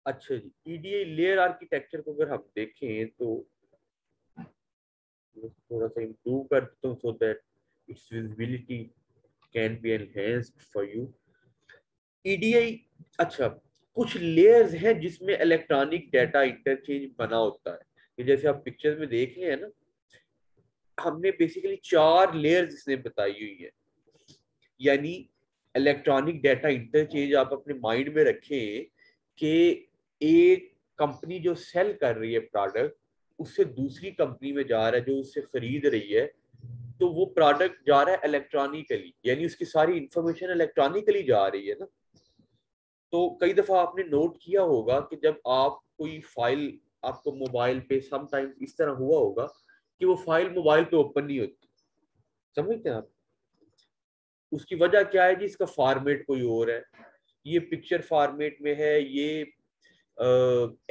अच्छा जी, EDI layer architecture को अगर हम देखें तो थोड़ा सा इम्प्रूव कर देता हूँ so that it's visibility can be enhanced for you. EDI, अच्छा, कुछ लेयर्स हैं जिसमें इलेक्ट्रॉनिक डाटा इंटरचेंज बना होता है। ये जैसे आप पिक्चर में देख रहे हैं ना, हमने बेसिकली 4 लेयर्स इसने बताई हुई है। यानी इलेक्ट्रॉनिक डाटा इंटरचेंज आप अपने माइंड में रखें कि एक कंपनी जो सेल कर रही है प्रोडक्ट, उससे दूसरी कंपनी में जा रहा है जो उससे खरीद रही है, तो वो प्रोडक्ट जा रहा है इलेक्ट्रॉनिकली, यानी उसकी सारी इंफॉर्मेशन इलेक्ट्रॉनिकली जा रही है ना। तो कई दफा आपने नोट किया होगा कि जब आप कोई फाइल, आपको मोबाइल पे समटाइम्स इस तरह हुआ होगा कि वो फाइल मोबाइल पे ओपन नहीं होती। समझते हैं आप? उसकी वजह क्या है जी? इसका फॉर्मेट कोई और है, ये पिक्चर फॉर्मेट में है, ये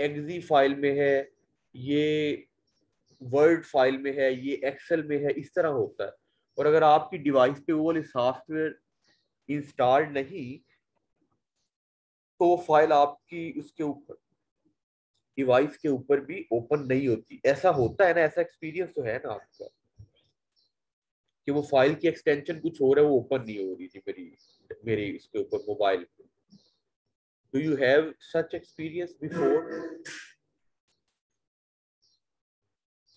एक्जी फाइल में है, ये वर्ड फाइल में है, ये एक्सेल में है, इस तरह होता है। और अगर आपकी डिवाइस पे वो वाले सॉफ्टवेयर इंस्टॉल्ड नहीं, तो वो फाइल आपकी उसके ऊपर, डिवाइस के ऊपर भी ओपन नहीं होती। ऐसा होता है ना? ऐसा एक्सपीरियंस तो है ना आपका कि वो फाइल की एक्सटेंशन कुछ हो रहा है, वो ओपन नहीं हो रही थी मेरी मेरे इसके ऊपर मोबाइल पे। Do you have such experience before?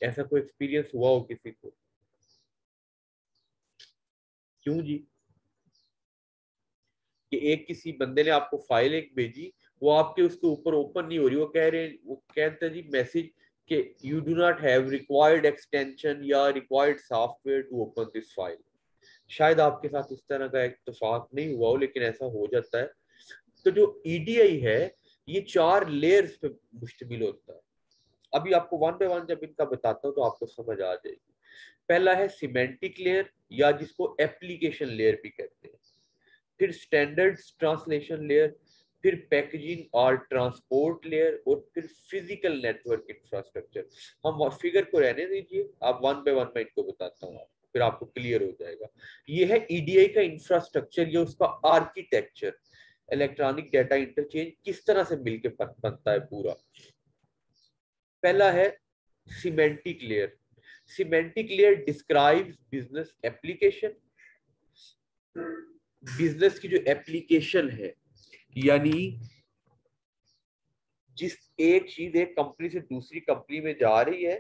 ऐसा कोई एक्सपीरियंस हुआ हो किसी को? क्यों जी? कि एक किसी बंदे ने आपको फाइल एक भेजी, वो आपके उसके ऊपर ओपन नहीं हो रही, वो कह रहे हैं, वो कहते हैं जी मैसेज कि you do not have required extension या required software to open this file. शायद आपके साथ इस तरह का इत्तेफाक नहीं हुआ हो, लेकिन ऐसा हो जाता है। तो जो ईडीआई है, ये 4 लेयर्स पे मुश्तमिल होता है। अभी आपको वन बाय वन जब इनका बताता हूँ तो आपको समझ आ जाएगी। पहला है सिमेंटिक लेयर, या जिसको एप्लीकेशन लेयर भी कहते हैं। फिर स्टैंडर्ड ट्रांसलेशन लेयर, फिर पैकेजिंग और ट्रांसपोर्ट लेयर, और फिर फिजिकल नेटवर्क इंफ्रास्ट्रक्चर। हम फिगर को रहने दीजिए, आप वन बाय वन मैं इनको बताता हूँ, फिर आपको क्लियर हो जाएगा। ये है ईडीआई का इंफ्रास्ट्रक्चर, ये उसका आर्किटेक्चर, इलेक्ट्रॉनिक डाटा इंटरचेंज किस तरह से मिलकर बनता है पूरा। पहला है semantic layer. Semantic layer describes business application. Business की जो एप्लीकेशन है, यानी जिस एक चीज एक कंपनी से दूसरी कंपनी में जा रही है,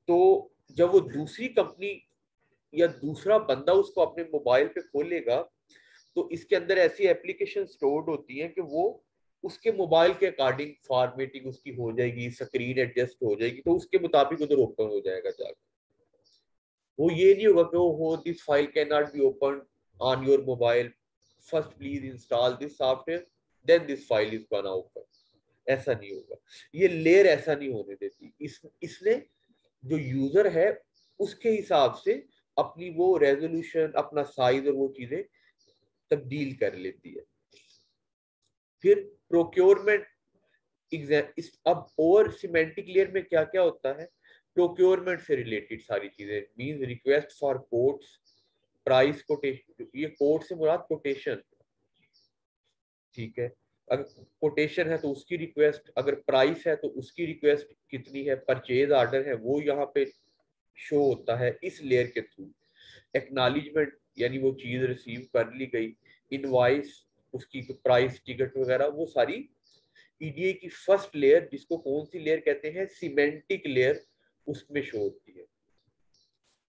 तो जब वो दूसरी कंपनी या दूसरा बंदा उसको अपने मोबाइल पे खोलेगा, तो इसके अंदर ऐसी एप्लीकेशन स्टोर्ड होती है कि वो उसके मोबाइल के अकॉर्डिंग फॉर्मेटिंग उसकी हो जाएगी, स्क्रीन एडजस्ट हो जाएगी, तो उसके मुताबिक उधर ओपन हो जाएगा जाकर। वो ये नहीं होगा कि हो this file can not be open on your mobile, first please install this software, then this file is gonna open. ऐसा नहीं होगा। ये लेयर ऐसा नहीं होने देती। इसने जो यूजर है उसके हिसाब से अपनी वो रेजोल्यूशन, अपना साइज और वो चीजें तब्दील कर लेती है। फिर प्रोक्योरमेंट, अब और सिमेंटिक लेयर में क्या क्या होता है? प्रोक्योरमेंट से रिलेटेड सारी चीजें, means request for quotes, price quotation, ये कोट से मुराद कोटेशन, ठीक है। अगर कोटेशन है तो उसकी रिक्वेस्ट, अगर प्राइस है तो उसकी रिक्वेस्ट कितनी है, परचेज ऑर्डर है वो यहाँ पे शो होता है इस लेयर के थ्रू। एक्नॉलेजमेंट, यानी वो चीज रिसीव कर ली गई। इनवॉइस, उसकी प्राइस, टिकट वगैरह, वो सारी ईडीए की फर्स्ट लेयर, जिसको कौन सी लेयर कहते हैं? सीमेंटिक लेयर, उसमें शो होती है।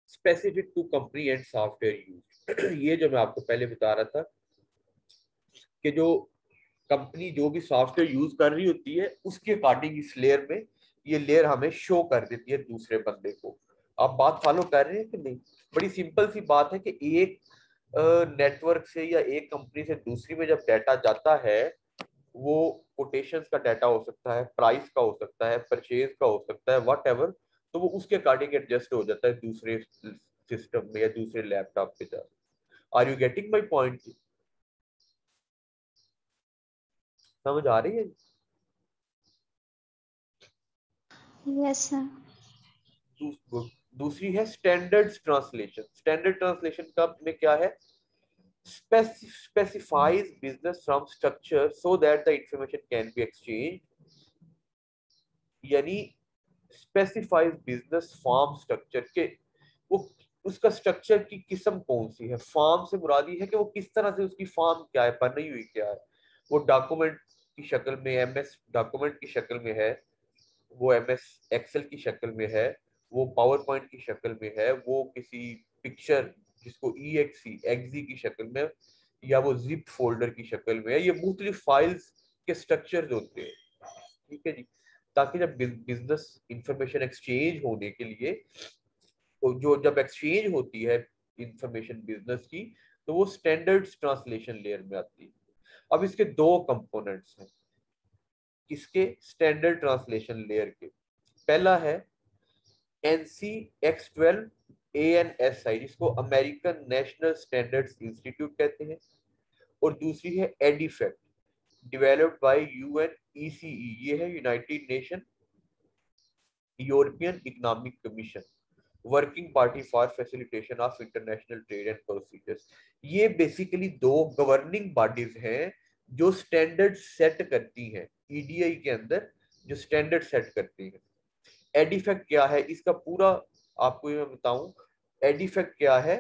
Specific to company and software use ये जो मैं आपको पहले बता रहा था कि जो कंपनी जो भी सॉफ्टवेयर यूज कर रही होती है उसके अकॉर्डिंग इस लेयर में ये लेयर हमें शो कर देती है दूसरे बंदे को। आप बात फॉलो कर रहे हैं कि नहीं? बड़ी सिंपल सी बात है कि एक नेटवर्क से या एक कंपनी से दूसरी में जब डाटा जाता है, वो कोटेशंस का डाटा हो सकता है, प्राइस का हो सकता है, परचेज का हो सकता है, वट एवर, तो वो उसके अकॉर्डिंग एडजस्ट हो जाता है दूसरे सिस्टम में या दूसरे लैपटॉप पे जाकर। Are you getting my point? समझ आ रही है? Yes sir. दूसरी है स्टैंडर्ड ट्रांसलेशन। स्टैंडर्ड ट्रांसलेशन का में क्या है? specifies business from structure so that the information can be exchanged यानी स्पेसिफाइज बिजनेस फार्म स्ट्रक्चर के वो उसका स्ट्रक्चर की किस्म कौन सी है। फार्म से मुरादी है कि वो किस तरह से उसकी फार्म क्या है, बनी हुई क्या है। वो डॉक्यूमेंट की शक्ल में, एमएस डॉक्यूमेंट की शक्ल में है, वो एमएस एक्सेल की शक्ल में है, वो पावर पॉइंट की शक्ल में है, वो किसी पिक्चर जिसको ईएक्सी एक्सी की शक्ल में, या वो जिप फोल्डर की शक्ल में है। ये मुख्तलिफ फाइल्स के स्ट्रक्चर होते हैं, ठीक है जी। ताकि जब बिजनेस इंफॉर्मेशन एक्सचेंज होने के लिए, तो जो जब एक्सचेंज होती है इंफॉर्मेशन बिजनेस की, तो वो स्टैंडर्ड ट्रांसलेशन लेयर में आती है। अब इसके दो कंपोनेंट्स हैं, किसके, स्टैंडर्ड ट्रांसलेशन लेयर के। पहला है NC X12 ANSI, जिसको अमेरिकन नेशनल स्टैंडर्ड्स इंस्टीट्यूट कहते हैं, और दूसरी है एडिफेक्ट, डेवलप्ड बाय UNECE, ये है United nation European economic commission, working party for facilitation of international trade and procedures. ये बेसिकली दो गवर्निंग बॉडीज हैं जो स्टैंडर्ड सेट करती हैं, ईडीआई के अंदर जो स्टैंडर्ड सेट करती हैं। एडिफेक्ट क्या है, इसका पूरा आपको ये मैं बताऊं। एडिफेक्ट क्या है,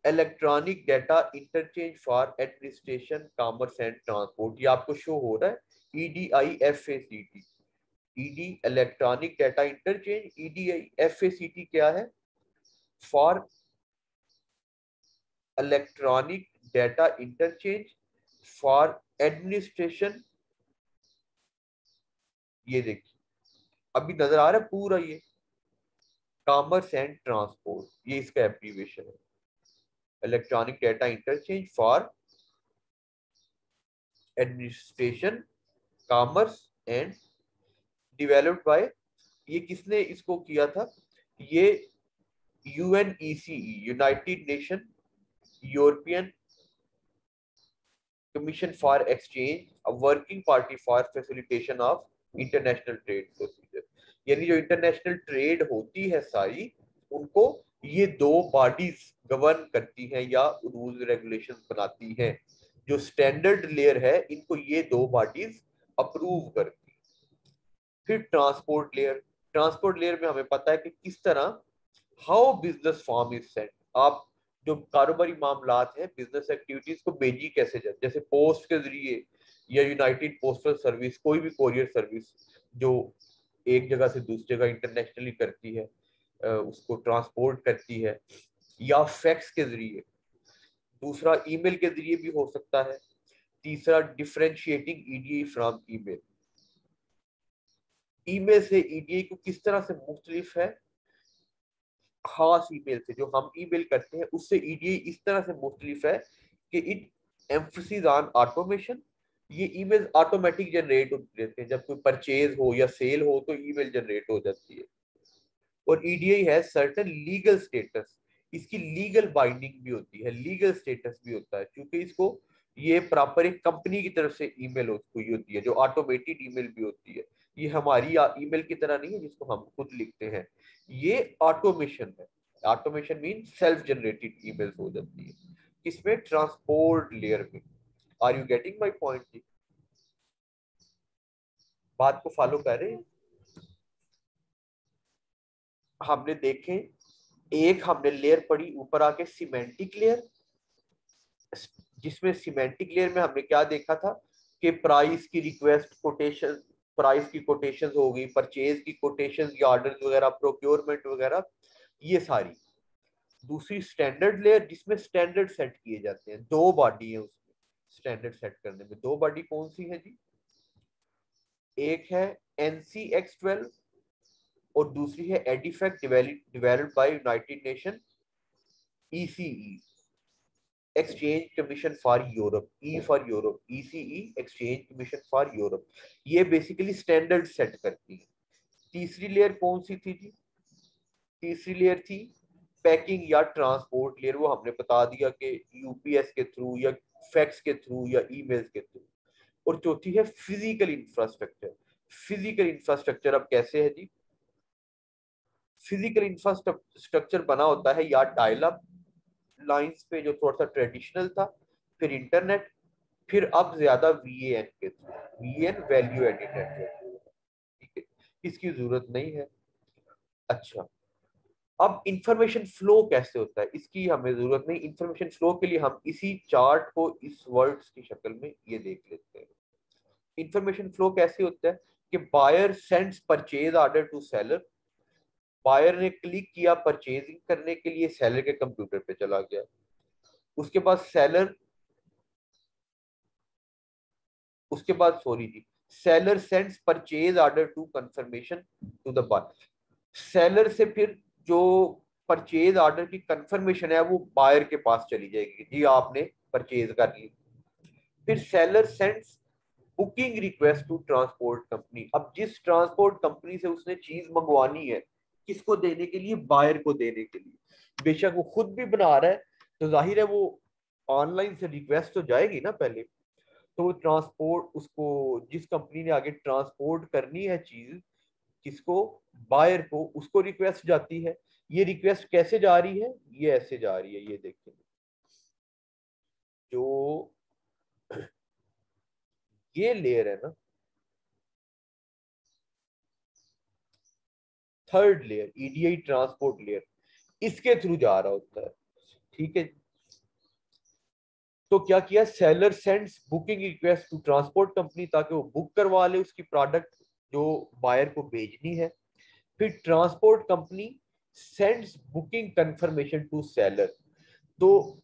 electronic data interchange for administration commerce and transport. ये आपको शो हो रहा है EDIFACT, ED electronic data interchange, EDIFACT क्या है, for electronic data interchange for administration. ये देखिए अभी नजर आ रहा है पूरा, ये कॉमर्स एंड ट्रांसपोर्ट, ये इसका एब्रीविएशन है, electronic data interchange for administration commerce and developed by, ये किसने इसको किया था, ये UNECE, United nation European commission for exchange, a working party for facilitation of international trade procedure. यानी जो इंटरनेशनल ट्रेड होती है सारी, उनको ये दो बॉडीज गवर्न करती हैं या रूल्स रेगुलेशंस बनाती हैं। जो स्टैंडर्ड लेयर है, इनको ये दो बॉडीज अप्रूव करती हैं। फिर ट्रांसपोर्ट लेयर, ट्रांसपोर्ट लेयर में हमें पता है कि किस तरह, how business form is set. आप जो कारोबारी मामलात हैं, बिजनेस एक्टिविटीज को भेजी कैसे जाए, जैसे पोस्ट के जरिए या यूनाइटेड पोस्टल सर्विस, कोई भी कोरियर सर्विस जो एक जगह से दूसरी जगह इंटरनेशनली करती है, उसको ट्रांसपोर्ट करती है, या फैक्स के जरिए, दूसरा ईमेल के जरिए भी हो सकता है, तीसरा differentiating EDI from email. Email से ईडीआई को किस तरह से मुख्तलिफ है, खास ईमेल से, जो हम ईमेल करते हैं उससे ईडीआई इस तरह से मुख्तलिफ है कि इट एम्फसिस ऑन ऑटोमेशन। ये ईमेल ऑटोमेटिक जनरेट होते रहते हैं, जब कोई परचेज हो या सेल हो तो ईमेल जनरेट हो जाती है। और ईडीआई है सर्टेन लीगल स्टेटस, इसकी लीगल बाइंडिंग भी होती है, लीगल स्टेटस भी होता है, क्योंकि इसको ये प्रॉपर एक कंपनी की तरफ से ईमेल हुई होती है, जो ऑटोमेटेड ईमेल भी होती है। ये हमारी ईमेल की तरह नहीं है जिसको हम खुद लिखते हैं, ये ऑटोमेशन है। Automation mean self generated emails हो जाती है, किसमें, ट्रांसपोर्ट लेयर में। Are you getting my point जी, बात को फॉलो कर रहे हैं। हमने देखे, एक हमने लेयर पढ़ी ऊपर आके, सिमेंटिक लेयर, जिसमें सिमेंटिक लेयर में हमने क्या देखा था कि प्राइस की रिक्वेस्ट, कोटेशन, प्राइस की कोटेशन हो गई, परचेज की कोटेशन या ऑर्डर वगैरह, प्रोक्योरमेंट वगैरह, ये सारी। दूसरी स्टैंडर्ड लेयर, जिसमें स्टैंडर्ड सेट किए जाते हैं, दो बॉडी है उसमें, स्टैंडर्ड सेट करने में दो बॉडी कौन सी है जी, एक है NC X12 और दूसरी है EDIFACT, developed by United Nation ECE, exchange commission for Europe, E for Europe, ECE exchange commission for Europe. ये बेसिकली स्टैंडर्ड सेट करती है। तीसरी लेयर कौन सी थी जी, तीसरी लेयर थी पैकिंग या ट्रांसपोर्ट लेयर। वो हमने बता दिया कि यूपीएस के थ्रू या फैक्स के थ्रू या ईमेल के थ्रू। और चौथी है फिजिकल इंफ्रास्ट्रक्चर। फिजिकल इंफ्रास्ट्रक्चर अब कैसे है जी, फिजिकल इंफ्रास्ट्रक्चर बना होता है या डायल अप लाइंस पे, जो थोड़ा सा ट्रेडिशनल था, फिर इंटरनेट, फिर अब ज्यादा VAN के through, VAN value added network, ठीक है। इसकी जरूरत नहीं है। अच्छा, अब इंफॉर्मेशन फ्लो कैसे होता है, इसकी हमें जरूरत नहीं। इंफॉर्मेशन फ्लो के लिए हम इसी चार्ट को इस वर्ड्स की शक्ल में ये देख लेते हैं। इंफॉर्मेशन फ्लो कैसे होता है कि buyer sends purchase order to seller, buyer ने क्लिक किया परचेजिंग करने के लिए, सेलर के कंप्यूटर पे चला गया। उसके बाद सेलर, उसके बाद सॉरी जी, seller sends purchase order to confirmation to the buyer, seller से फिर जो परचेज ऑर्डर की कंफर्मेशन है वो बायर के पास चली जाएगी, जी आपने परचेज कर ली। फिर seller sends booking request to transport company, अब जिस ट्रांसपोर्ट कंपनी से उसने चीज मंगवानी है, किसको देने के लिए, बायर को देने के लिए। बेशक वो खुद भी बना रहा है तो जाहिर है वो ऑनलाइन से रिक्वेस्ट तो जाएगी ना पहले, तो वो ट्रांसपोर्ट, उसको जिस कंपनी ने आगे ट्रांसपोर्ट करनी है चीज, किसको, बायर को, उसको रिक्वेस्ट जाती है। ये रिक्वेस्ट कैसे जा रही है, ये ऐसे जा रही है, ये देखिए, जो ये लेयर है ना, third layer EDI transport layer, इसके थ्रू जा रहा होता है। ठीक है, तो क्या किया, seller sends booking request to transport company ताकि वो बुक करवा ले उसकी प्रोडक्ट जो बायर को भेजनी है। फिर transport company sends booking confirmation to seller, तो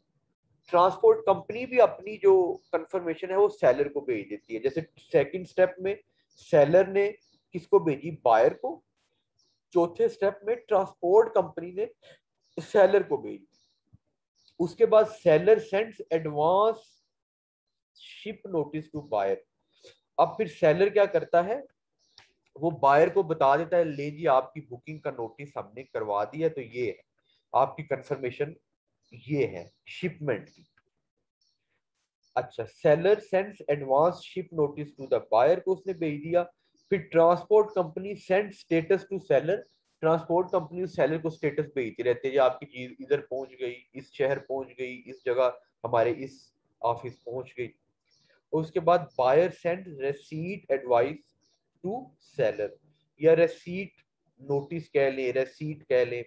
ट्रांसपोर्ट कंपनी भी अपनी जो कंफर्मेशन है वो सेलर को भेज देती है। जैसे सेकंड स्टेप में सेलर ने किसको भेजी, बायर को। चौथे स्टेप में ट्रांसपोर्ट कंपनी ने सेलर को भेजी। उसके बाद seller sends advance ship notice to buyer, अब फिर सेलर क्या करता है, वो बायर को बता देता है, ले जी आपकी बुकिंग का नोटिस हमने करवा दिया, तो ये है आपकी कंफर्मेशन, ये है शिपमेंट की। अच्छा, seller sends advance ship notice to the buyer को उसने भेज दिया। फिर transport company send status to seller, transport company seller को स्टेटस भेजती रहती है, ये आपकी चीज इधर पहुंच गई, इस शहर पहुंच गई, इस जगह हमारे इस ऑफिस पहुंच गई। और उसके बाद buyer send receipt advice to seller, या रेसीट नोटिस कह ले, रेसीट कह ले,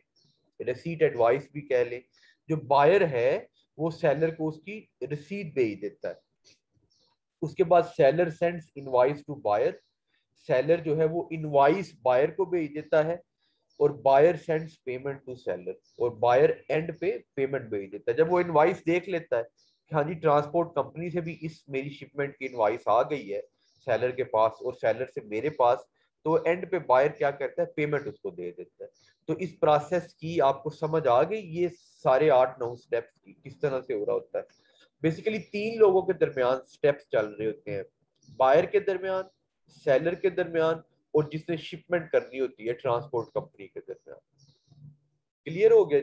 रेसीट एडवाइस भी कह ले। जो बायर है वो सेलर को उसकी रिसीट भेज देता है। उसके बाद seller sends invoice to buyer, seller जो है वो इनवाइस बायर को भेज देता है। और buyer sends payment to seller, और बायर एंड पे पेमेंट भेज देता है। जब वो इनवाइस देख लेता है कि हाँ जी ट्रांसपोर्ट कंपनी से भी इस मेरी शिपमेंट की इनवाइस आ गई है सेलर के पास और सेलर से मेरे पास, तो एंड पे बायर क्या करता है, पेमेंट उसको दे देता है। तो इस प्रोसेस की आपको समझ आ गई, ये सारे 8-9 स्टेप्स की किस तरह से हो रहा होता है। बेसिकली 3 लोगों के दरमियान स्टेप्स चल रहे होते हैं, बायर के दरमियान, सेलर के दरमियान, और जिसने शिपमेंट करनी होती है ट्रांसपोर्ट कंपनी के दरमियान। क्लियर हो गया?